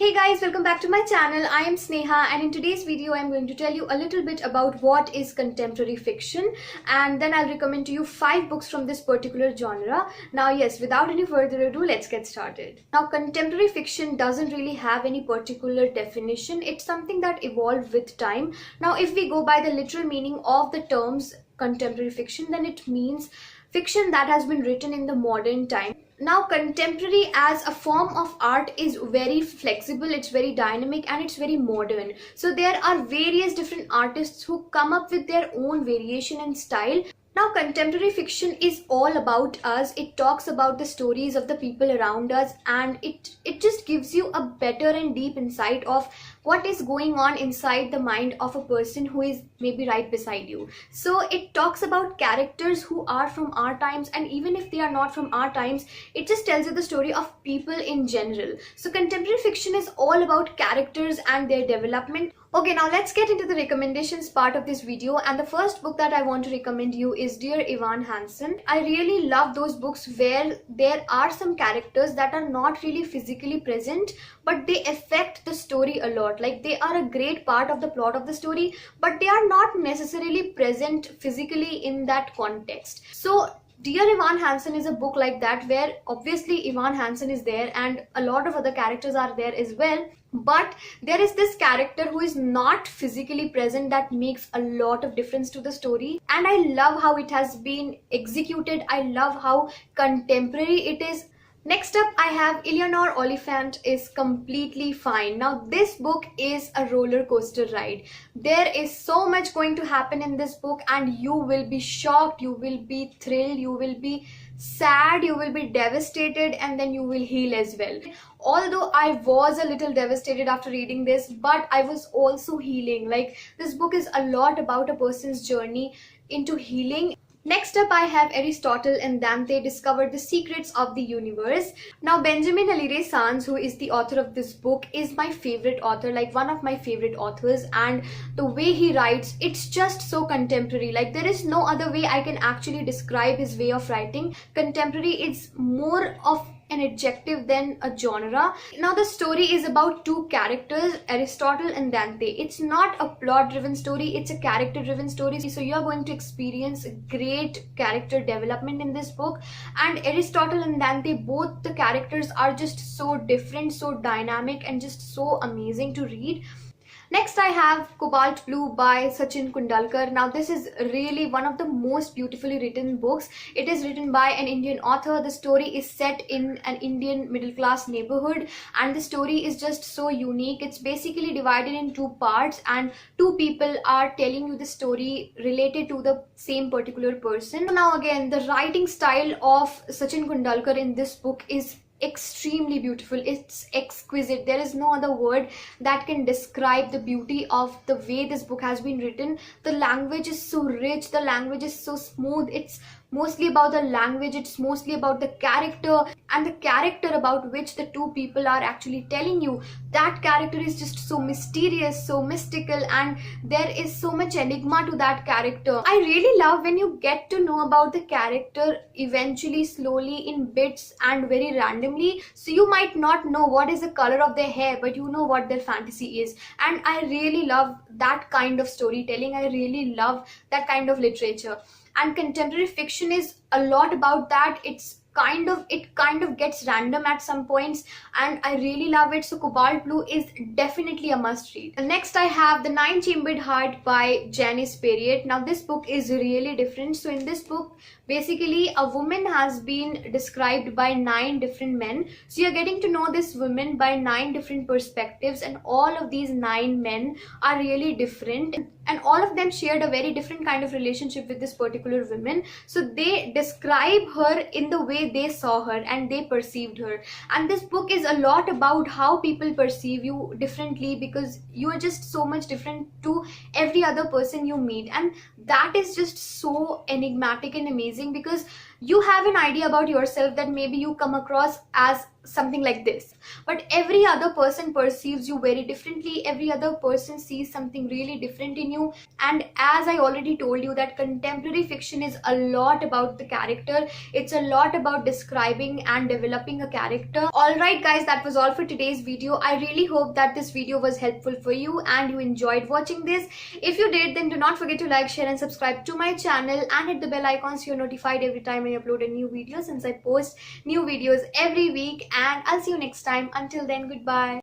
Hey guys, welcome back to my channel. I am Sneha, and in today's video I'm going to tell you a little bit about what is contemporary fiction, and then I'll recommend to you 5 books from this particular genre. Now yes, without any further ado, let's get started. Now contemporary fiction doesn't really have any particular definition. It's something that evolved with time. Now if we go by the literal meaning of the terms contemporary fiction, then it means fiction that has been written in the modern time. Now contemporary as a form of art is very flexible, it's very dynamic, and it's very modern. So there are various different artists who come up with their own variation and style. Now contemporary fiction is all about us. It talks about the stories of the people around us, and it just gives you a better and deep insight of what is going on inside the mind of a person who is maybe right beside you. So it talks about characters who are from our times, and even if they are not from our times, it just tells you the story of people in general. So contemporary fiction is all about characters and their development. Okay, now let's get into the recommendations part of this video, and the first book that I want to recommend you is Dear Evan Hansen. I really love those books where there are some characters that are not really physically present, but they affect the story a lot. Like they are a great part of the plot of the story, but they are not necessarily present physically in that context. So Dear Evan Hansen is a book like that, where obviously Evan Hansen is there and a lot of other characters are there as well, but there is this character who is not physically present that makes a lot of difference to the story, and I love how it has been executed. I love how contemporary it is. Next up, I have Eleanor Oliphant is Completely Fine. Now this book is a roller coaster ride. There is so much going to happen in this book, and you will be shocked, you will be thrilled, you will be sad, you will be devastated, and then you will heal as well. Although I was a little devastated after reading this, but I was also healing. Like this book is a lot about a person's journey into healing. Next up, I have Aristotle and Dante Discovered the Secrets of the Universe. Now Benjamin Alire Sanz, who is the author of this book, is my favorite author, like one of my favorite authors, and the way he writes, it's just so contemporary. Like there is no other way I can actually describe his way of writing. Contemporary is more of an adjective than a genre. Now the story is about two characters, Aristotle and Dante. It's not a plot driven story, it's a character driven story. So you are going to experience great character development in this book. And Aristotle and Dante, both the characters are just so different, so dynamic, and just so amazing to read. Next I have Cobalt Blue by Sachin Kundalkar. Now this is really one of the most beautifully written books. It is written by an Indian author. The story is set in an Indian middle class neighborhood, and the story is just so unique. It's basically divided in 2 parts, and 2 people are telling you the story related to the same particular person. Now again, the writing style of Sachin Kundalkar in this book is extremely beautiful. It's exquisite. There is no other word that can describe the beauty of the way this book has been written. The language is so rich, the language is so smooth. It's mostly about the language, it's mostly about the character, and the character about which the 2 people are actually telling you, that character is just so mysterious, so mystical, and there is so much enigma to that character. I really love when you get to know about the character eventually, slowly, in bits and very randomly. So you might not know what is the color of their hair, but you know what their fantasy is. And I really love that kind of storytelling. I really love that kind of literature. And contemporary fiction is a lot about that. It kind of gets random at some points, and I really love it. So Cobalt Blue is definitely a must read. And next I have The Nine Chambered Heart by Janice Perriott. Now this book is really different. So in this book, basically a woman has been described by 9 different men. So you're getting to know this woman by 9 different perspectives, and all of these 9 men are really different, and all of them shared a very different kind of relationship with this particular woman. So they describe her in the way they saw her and they perceived her. And this book is a lot about how people perceive you differently, because you are just so much different to every other person you meet, and that is just so enigmatic and amazing, because You have an idea about yourself that maybe you come across as something like this, but every other person perceives you very differently. Every other person sees something really different in you. And as I already told you, that contemporary fiction is a lot about the character. It's a lot about describing and developing a character. All right guys, that was all for today's video. I really hope that this video was helpful for you and you enjoyed watching this. If you did, then do not forget to like, share and subscribe to my channel and hit the bell icon so you're notified every time I upload a new video, since I post new videos every week. And I'll see you next time. Until then, goodbye.